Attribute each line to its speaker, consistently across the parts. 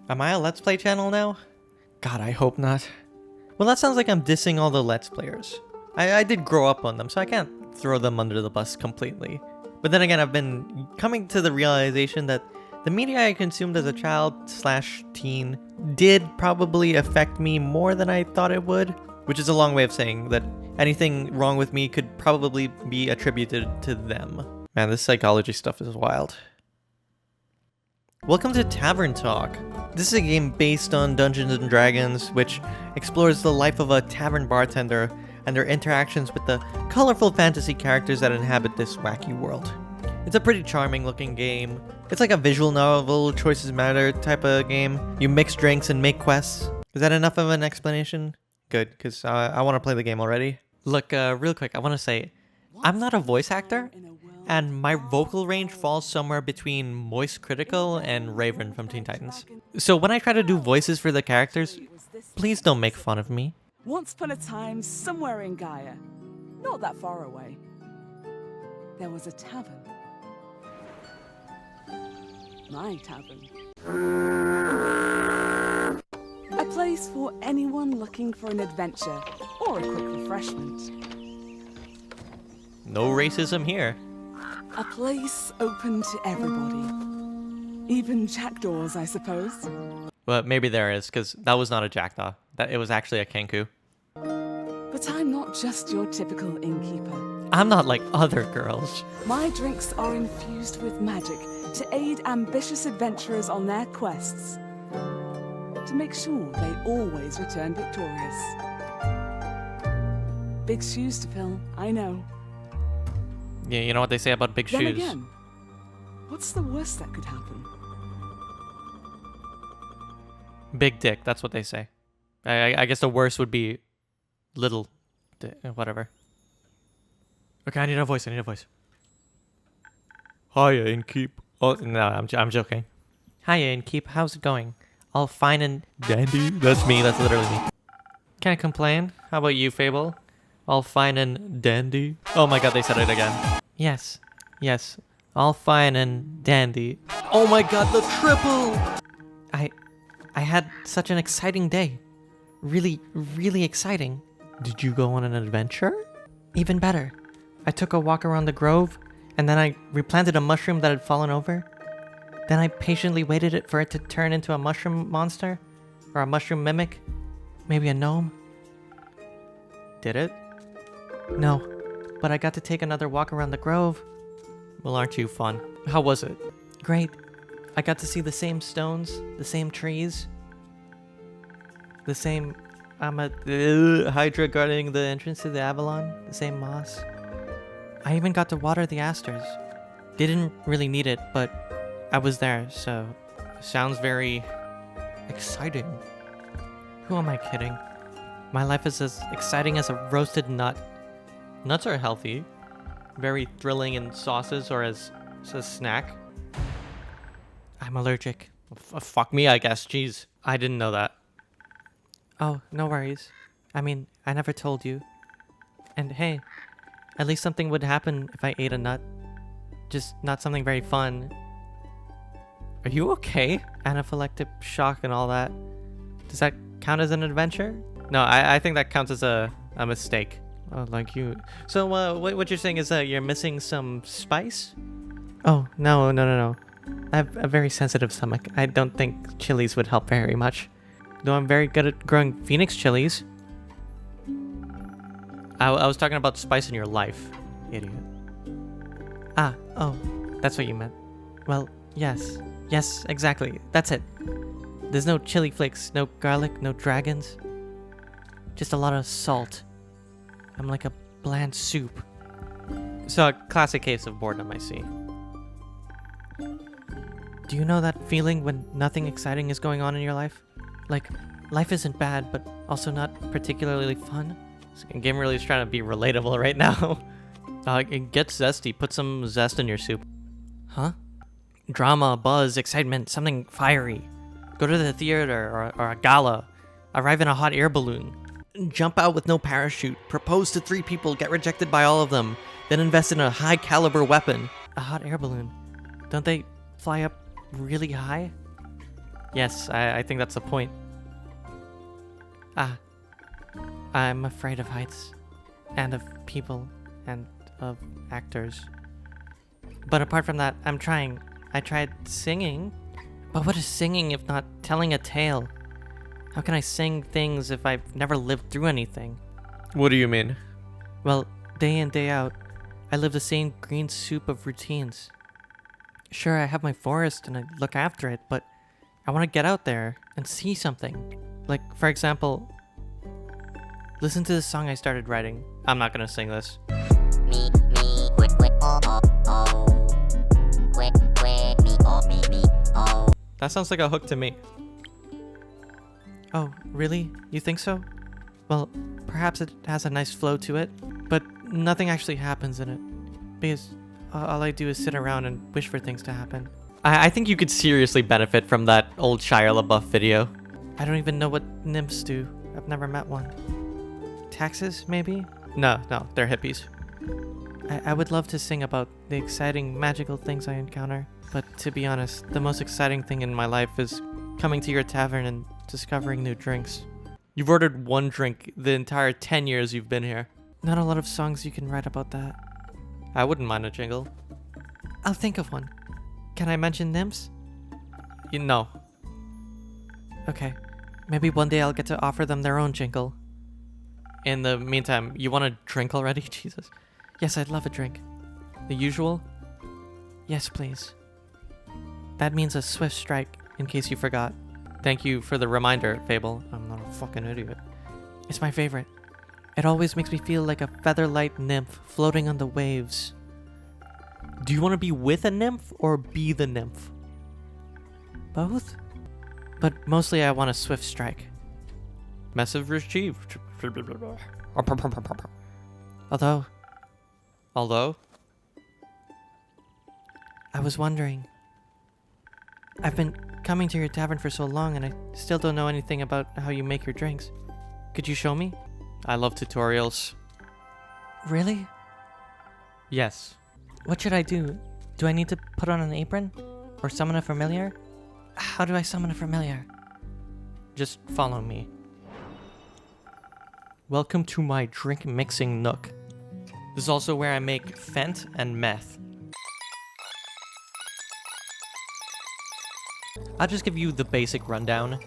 Speaker 1: Am I a Let's Play channel now? God, I hope not. Well, that sounds like I'm dissing all the Let's Players. I did grow up on them, so I can't throw them under the bus completely. But then again, I've been coming to the realization that the media I consumed as a child/teen did probably affect me more than I thought it would, which is a long way of saying that anything wrong with me could probably be attributed to them. Man, this psychology stuff is wild. Welcome to Tavern Talk. This is a game based on Dungeons & Dragons, which explores the life of a tavern bartender and their interactions with the colorful fantasy characters that inhabit this wacky world. It's a pretty charming looking game. It's like a visual novel, choices matter type of game. You mix drinks and make quests. Is that enough of an explanation? Good, because I want to play the game already. Look, real quick, I want to say, I'm not a voice actor, and my vocal range falls somewhere between Moist Critical and Raven from Teen Titans. So when I try to do voices for the characters, please don't make fun of me.
Speaker 2: Once upon a time, somewhere in Gaia, not that far away, there was a tavern. My tavern. A place for anyone looking for an adventure or a quick refreshment.
Speaker 1: No racism here.
Speaker 2: A place open to everybody. Even jackdaws, I suppose.
Speaker 1: Well, maybe there is, because that was not a jackdaw. It was actually a kenku.
Speaker 2: But I'm not just your typical innkeeper.
Speaker 1: I'm not like other girls.
Speaker 2: My drinks are infused with magic to aid ambitious adventurers on their quests. To make sure they always return victorious. Big shoes to fill, I know.
Speaker 1: Yeah, you know what they say about big
Speaker 2: Then
Speaker 1: shoes.
Speaker 2: again, what's the worst that could happen?
Speaker 1: Big dick, that's what they say. I guess the worst would be little whatever. Okay, I need a voice. Hiya, Innkeep. Oh, no, I'm joking. Hiya, Innkeep. How's it going? All fine and dandy? That's me. That's literally me. Can't complain. How about you, Fable? All fine and dandy? Oh my god, they said it again. Yes. All fine and dandy. Oh my god, the triple! I had such an exciting day. Really, really exciting. Did you go on an adventure? Even better. I took a walk around the grove, and then I replanted a mushroom that had fallen over. Then I patiently waited for it to turn into a mushroom monster, or a mushroom mimic, maybe a gnome. Did it? No, but I got to take another walk around the grove. Well, aren't you fun? How was it? Great. I got to see the same stones, the same trees, the same Hydra guarding the entrance to the Avalon, the same moss. I even got to water the asters. Didn't really need it, but I was there, so sounds very exciting. Who am I kidding? My life is as exciting as a roasted nut. Nuts are healthy, very thrilling in sauces or as a snack. I'm allergic. Fuck me, I guess. Jeez, I didn't know that. Oh, no worries. I mean, I never told you. And hey, at least something would happen if I ate a nut. Just not something very fun. Are you okay? Anaphylactic shock and all that. Does that count as an adventure? No, I think that counts as a mistake. Oh, like you. So what you're saying is that you're missing some spice? Oh, no. I have a very sensitive stomach. I don't think chilies would help very much. Though I'm very good at growing phoenix chilies. I was talking about spice in your life, idiot. Oh, that's what you meant. Well, yes, exactly. That's it. There's no chili flakes, no garlic, no dragons. Just a lot of salt. I'm like a bland soup. So a classic case of boredom, I see. Do you know that feeling when nothing exciting is going on in your life? Like, life isn't bad, but also not particularly fun? This game really is trying to be relatable right now. Get zesty. Put some zest in your soup. Huh? Drama, buzz, excitement, something fiery. Go to the theater or a gala. Arrive in a hot air balloon. Jump out with no parachute. Propose to 3 people, get rejected by all of them. Then invest in a high caliber weapon. A hot air balloon. Don't they fly up really high? Yes, I think that's the point. I'm afraid of heights, and of people, and of actors. But apart from that, I'm trying. I tried singing. But what is singing if not telling a tale? How can I sing things if I've never lived through anything? What do you mean? Well, day in, day out, I live the same green soup of routines. Sure, I have my forest and I look after it, but I want to get out there and see something. Like, for example, listen to this song I started writing. I'm not gonna sing this. That sounds like a hook to me. Oh, really? You think so? Well, perhaps it has a nice flow to it, but nothing actually happens in it. Because all I do is sit around and wish for things to happen. I think you could seriously benefit from that old Shia LaBeouf video. I don't even know what nymphs do. I've never met one. Taxes, maybe? No, they're hippies. I would love to sing about the exciting, magical things I encounter. But to be honest, the most exciting thing in my life is coming to your tavern and discovering new drinks. You've ordered one drink the entire 10 years you've been here. Not a lot of songs you can write about that. I wouldn't mind a jingle. I'll think of one. Can I mention nymphs? No. Okay. Maybe one day I'll get to offer them their own jingle. In the meantime, you want a drink already? Jesus. Yes, I'd love a drink. The usual? Yes, please. That means a swift strike, in case you forgot. Thank you for the reminder, Fable. I'm not a fucking idiot. It's my favorite. It always makes me feel like a featherlight nymph floating on the waves. Do you want to be with a nymph or be the nymph? Both? But mostly I want a swift strike. Massive received. Although? I was wondering. I've been coming to your tavern for so long and I still don't know anything about how you make your drinks. Could you show me? I love tutorials. Really? Yes. What should I do? Do I need to put on an apron? Or summon a familiar? How do I summon a familiar? Just follow me. Welcome to my drink mixing nook. This is also where I make Fent and meth. I'll just give you the basic rundown.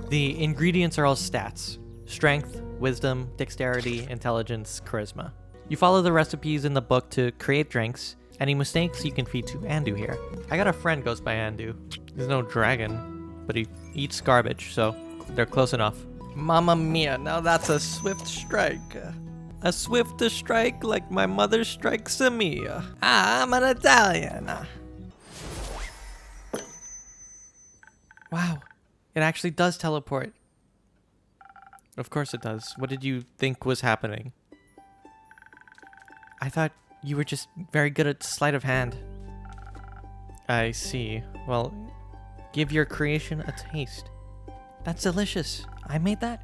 Speaker 1: The ingredients are all stats. Strength, wisdom, dexterity, intelligence, charisma. You follow the recipes in the book to create drinks. Any mistakes you can feed to Andu here. I got a friend goes by Andu. He's no dragon, but he eats garbage, so they're close enough. Mamma mia, now that's a swift strike. A swift strike like my mother strikes a me. I'm an Italian. Wow, it actually does teleport. Of course it does. What did you think was happening? I thought you were just very good at sleight of hand. I see. Well, give your creation a taste. That's delicious. I made that?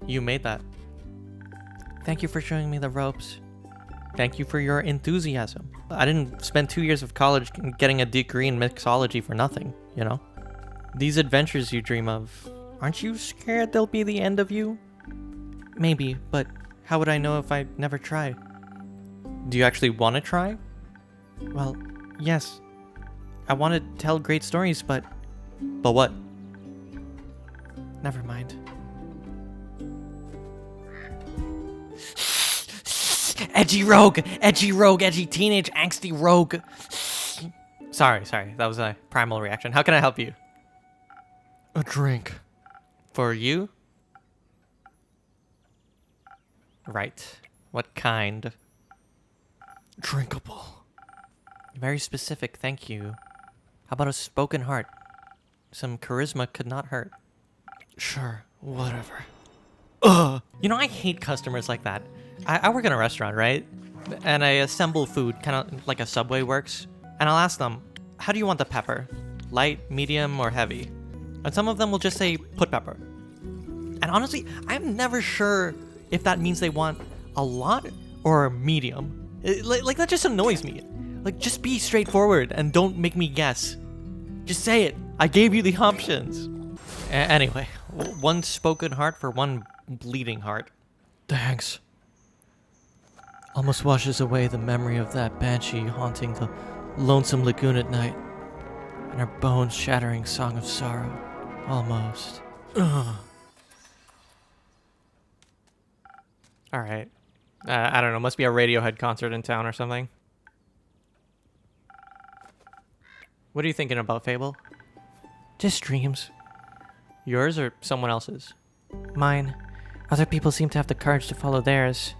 Speaker 1: You made that. Thank you for showing me the ropes. Thank you for your enthusiasm. I didn't spend 2 years of college getting a degree in mixology for nothing, you know? These adventures you dream of, aren't you scared they'll be the end of you? Maybe, but how would I know if I never try? Do you actually want to try? Well, yes. I want to tell great stories, but... But what? Never mind. Edgy rogue, edgy teenage angsty rogue. Sorry, that was a primal reaction. How can I help you? A drink. For you? Right. What kind? Drinkable. Very specific, thank you. How about a spoken heart? Some charisma could not hurt. Sure, whatever. Ugh. You know, I hate customers like that. I work in a restaurant, right? And I assemble food, kind of like a Subway works. And I'll ask them, how do you want the pepper? Light, medium, or heavy? And some of them will just say, put pepper. And honestly, I'm never sure if that means they want a lot or medium. Like that just annoys me. Like, just be straightforward and don't make me guess. Just say it. I gave you the options. Anyway, one spoken heart for one bleeding heart. Thanks. Almost washes away the memory of that banshee haunting the lonesome lagoon at night, and her bones-shattering song of sorrow. Almost. Ugh. Alright. I don't know, must be a Radiohead concert in town or something. What are you thinking about, Fable? Just dreams. Yours or someone else's? Mine. Other people seem to have the courage to follow theirs.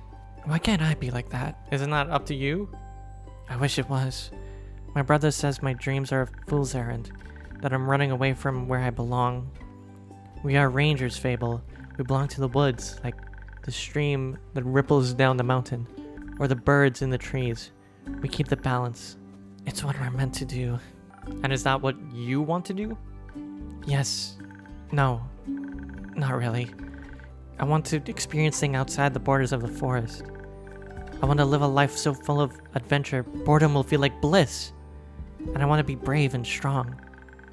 Speaker 1: Why can't I be like that? Isn't that up to you? I wish it was. My brother says my dreams are a fool's errand, that I'm running away from where I belong. We are rangers, Fable. We belong to the woods, like the stream that ripples down the mountain, or the birds in the trees. We keep the balance. It's what we're meant to do. And is that what you want to do? Yes. No. Not really. I want to experience things outside the borders of the forest. I want to live a life so full of adventure, boredom will feel like bliss. And I want to be brave and strong.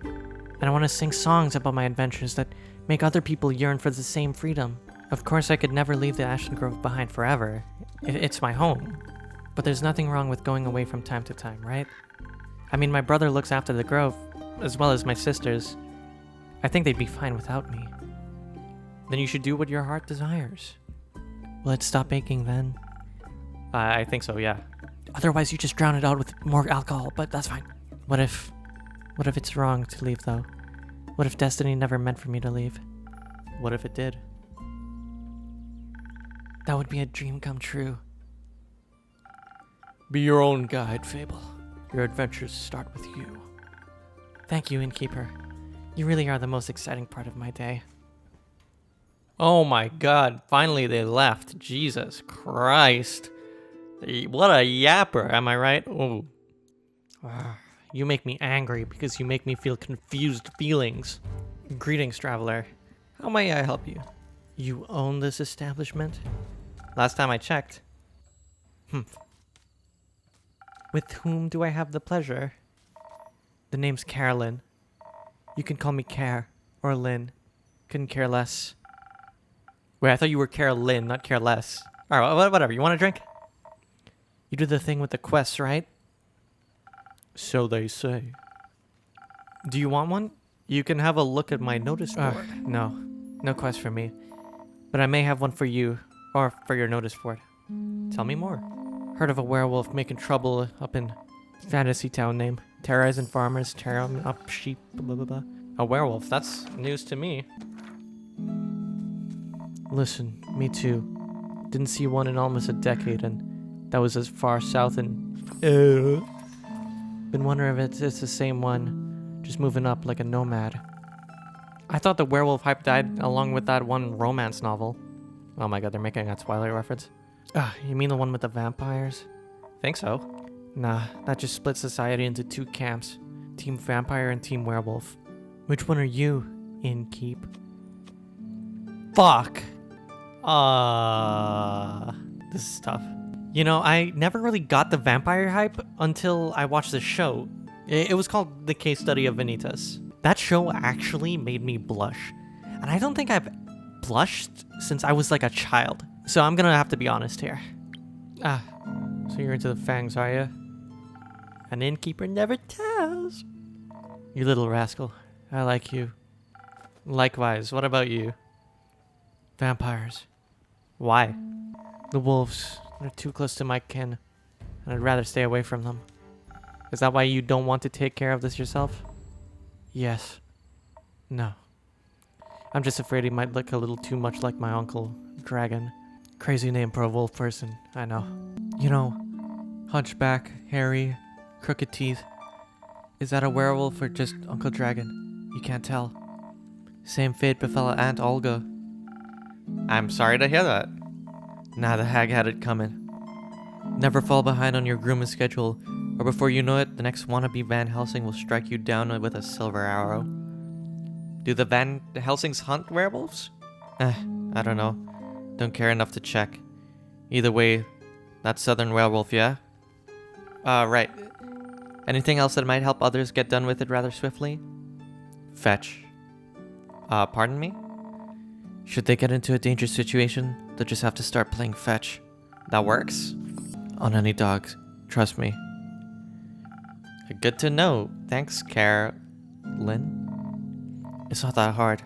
Speaker 1: And I want to sing songs about my adventures that make other people yearn for the same freedom. Of course, I could never leave the Ashen Grove behind forever. It's my home. But there's nothing wrong with going away from time to time, right? I mean, my brother looks after the grove, as well as my sisters. I think they'd be fine without me. Then you should do what your heart desires. Will it stop aching then? I think so, yeah. Otherwise, you just drown it out with more alcohol, but that's fine. What if it's wrong to leave, though? What if destiny never meant for me to leave? What if it did? That would be a dream come true. Be your own guide, Fable. Your adventures start with you. Thank you, Innkeeper. You really are the most exciting part of my day. Oh my god, finally they left. Jesus Christ. What a yapper, am I right? Oh. You make me angry because you make me feel confused feelings. Greetings, traveler. How may I help you? You own this establishment? Last time I checked. With whom do I have the pleasure? The name's Carolyn. You can call me Care or Lynn. Couldn't care less. Wait, I thought you were Carolyn, not care less. Alright, whatever. You want a drink? You do the thing with the quests, right? So they say. Do you want one? You can have a look at my notice board. No quest for me. But I may have one for you, or for your notice board. Tell me more. Heard of a werewolf making trouble up in Fantasy Town name. Terrorizing farmers, tearing up sheep, blah blah blah. A werewolf, that's news to me. Listen, me too. Didn't see one in almost a decade, and that was as far south and... Been wondering if it's the same one, just moving up like a nomad. I thought the werewolf hype died along with that one romance novel. Oh my god, they're making a Twilight reference. You mean the one with the vampires? Think so. Nah, that just split society into two camps. Team Vampire and Team Werewolf. Which one are you, Innkeep? Fuck! This is tough. You know, I never really got the vampire hype until I watched the show. It was called The Case Study of Vanitas. That show actually made me blush. And I don't think I've blushed since I was like a child. So I'm gonna have to be honest here. So you're into the fangs, are you? An innkeeper never tells. You little rascal. I like you. Likewise, what about you? Vampires. Why? The wolves. They're too close to my kin, and I'd rather stay away from them. Is that why you don't want to take care of this yourself? Yes. No. I'm just afraid he might look a little too much like my uncle, Dragon. Crazy name for a wolf person, I know. You know, hunchback, hairy, crooked teeth. Is that a werewolf or just Uncle Dragon? You can't tell. Same fate befell Aunt Olga. I'm sorry to hear that. Nah, the hag had it coming. Never fall behind on your grooming schedule, or before you know it, the next wannabe Van Helsing will strike you down with a silver arrow. Do the Van Helsings hunt werewolves? I don't know. Don't care enough to check. Either way, that's Southern Werewolf, yeah? Right. Anything else that might help others get done with it rather swiftly? Fetch. Pardon me? Should they get into a dangerous situation, they'll just have to start playing fetch. That works? On any dogs, trust me. Good to know. Thanks, Carolyn. It's not that hard.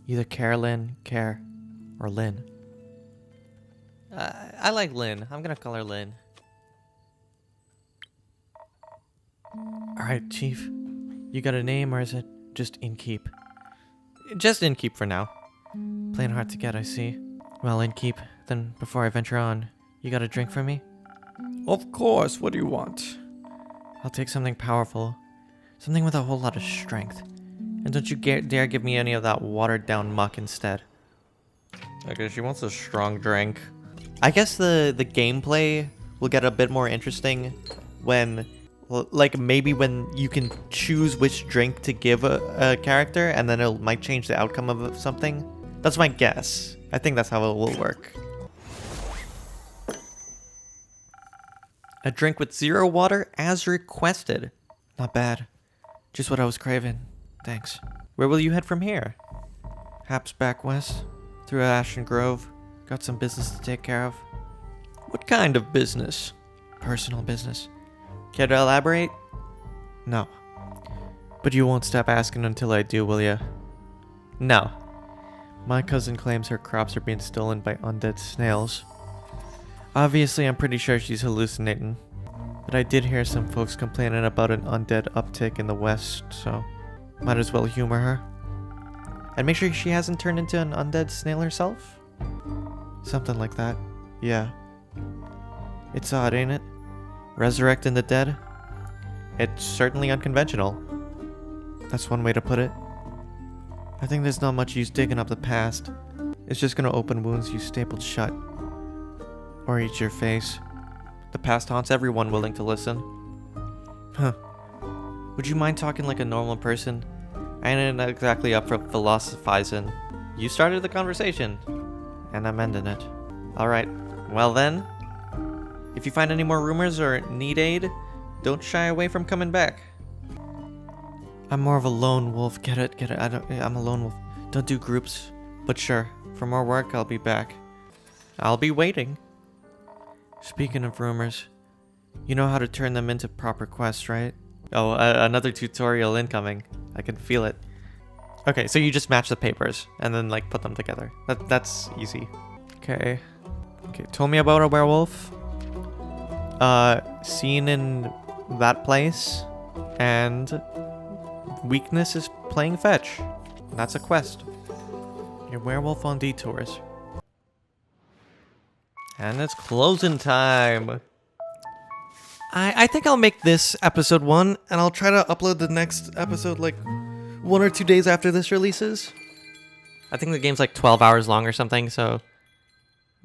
Speaker 1: Either Carolyn, Care, or Lynn. I like Lynn. I'm gonna call her Lynn. Alright, Chief. You got a name or is it just Innkeep? Just Innkeep for now. Playing hard to get, I see. Well, Innkeep, then before I venture on, you got a drink for me? Of course, what do you want? I'll take something powerful. Something with a whole lot of strength. And don't you dare give me any of that watered down muck instead. Okay, she wants a strong drink. I guess the gameplay will get a bit more interesting when, like, maybe when you can choose which drink to give a character, and then it might change the outcome of something. That's my guess. I think that's how it will work. A drink with 0 water as requested. Not bad. Just what I was craving. Thanks. Where will you head from here? Perhaps back west, through Ashen Grove. Got some business to take care of. What kind of business? Personal business. Care to elaborate? No. But you won't stop asking until I do, will ya? No. My cousin claims her crops are being stolen by undead snails. Obviously, I'm pretty sure she's hallucinating. But I did hear some folks complaining about an undead uptick in the west, so might as well humor her. And make sure she hasn't turned into an undead snail herself? Something like that. Yeah. It's odd, ain't it? Resurrecting the dead? It's certainly unconventional. That's one way to put it. I think there's not much use digging up the past. It's just gonna open wounds you stapled shut. Or eat your face. The past haunts everyone willing to listen. Huh. Would you mind talking like a normal person? I ain't exactly up for philosophizing. You started the conversation. And I'm ending it. Alright, well then. If you find any more rumors or need aid, don't shy away from coming back. I'm more of a lone wolf, get it? I'm a lone wolf. Don't do groups. But sure, for more work, I'll be back. I'll be waiting. Speaking of rumors, you know how to turn them into proper quests, right? Oh, another tutorial incoming. I can feel it. Okay, so you just match the papers and then like put them together. That's easy. Okay. Told me about a werewolf. Seen in that place, and weakness is playing fetch. That's a quest. Your werewolf on detours. And it's closing time. I think I'll make this episode 1, and I'll try to upload the next episode like 1 or 2 days after this releases. I think the game's like 12 hours long or something, so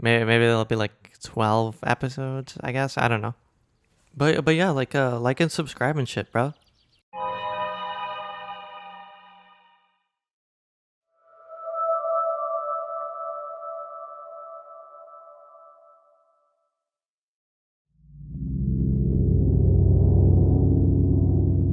Speaker 1: maybe there'll be like 12 episodes, I guess. I don't know. But yeah, like and subscribe and shit, bro.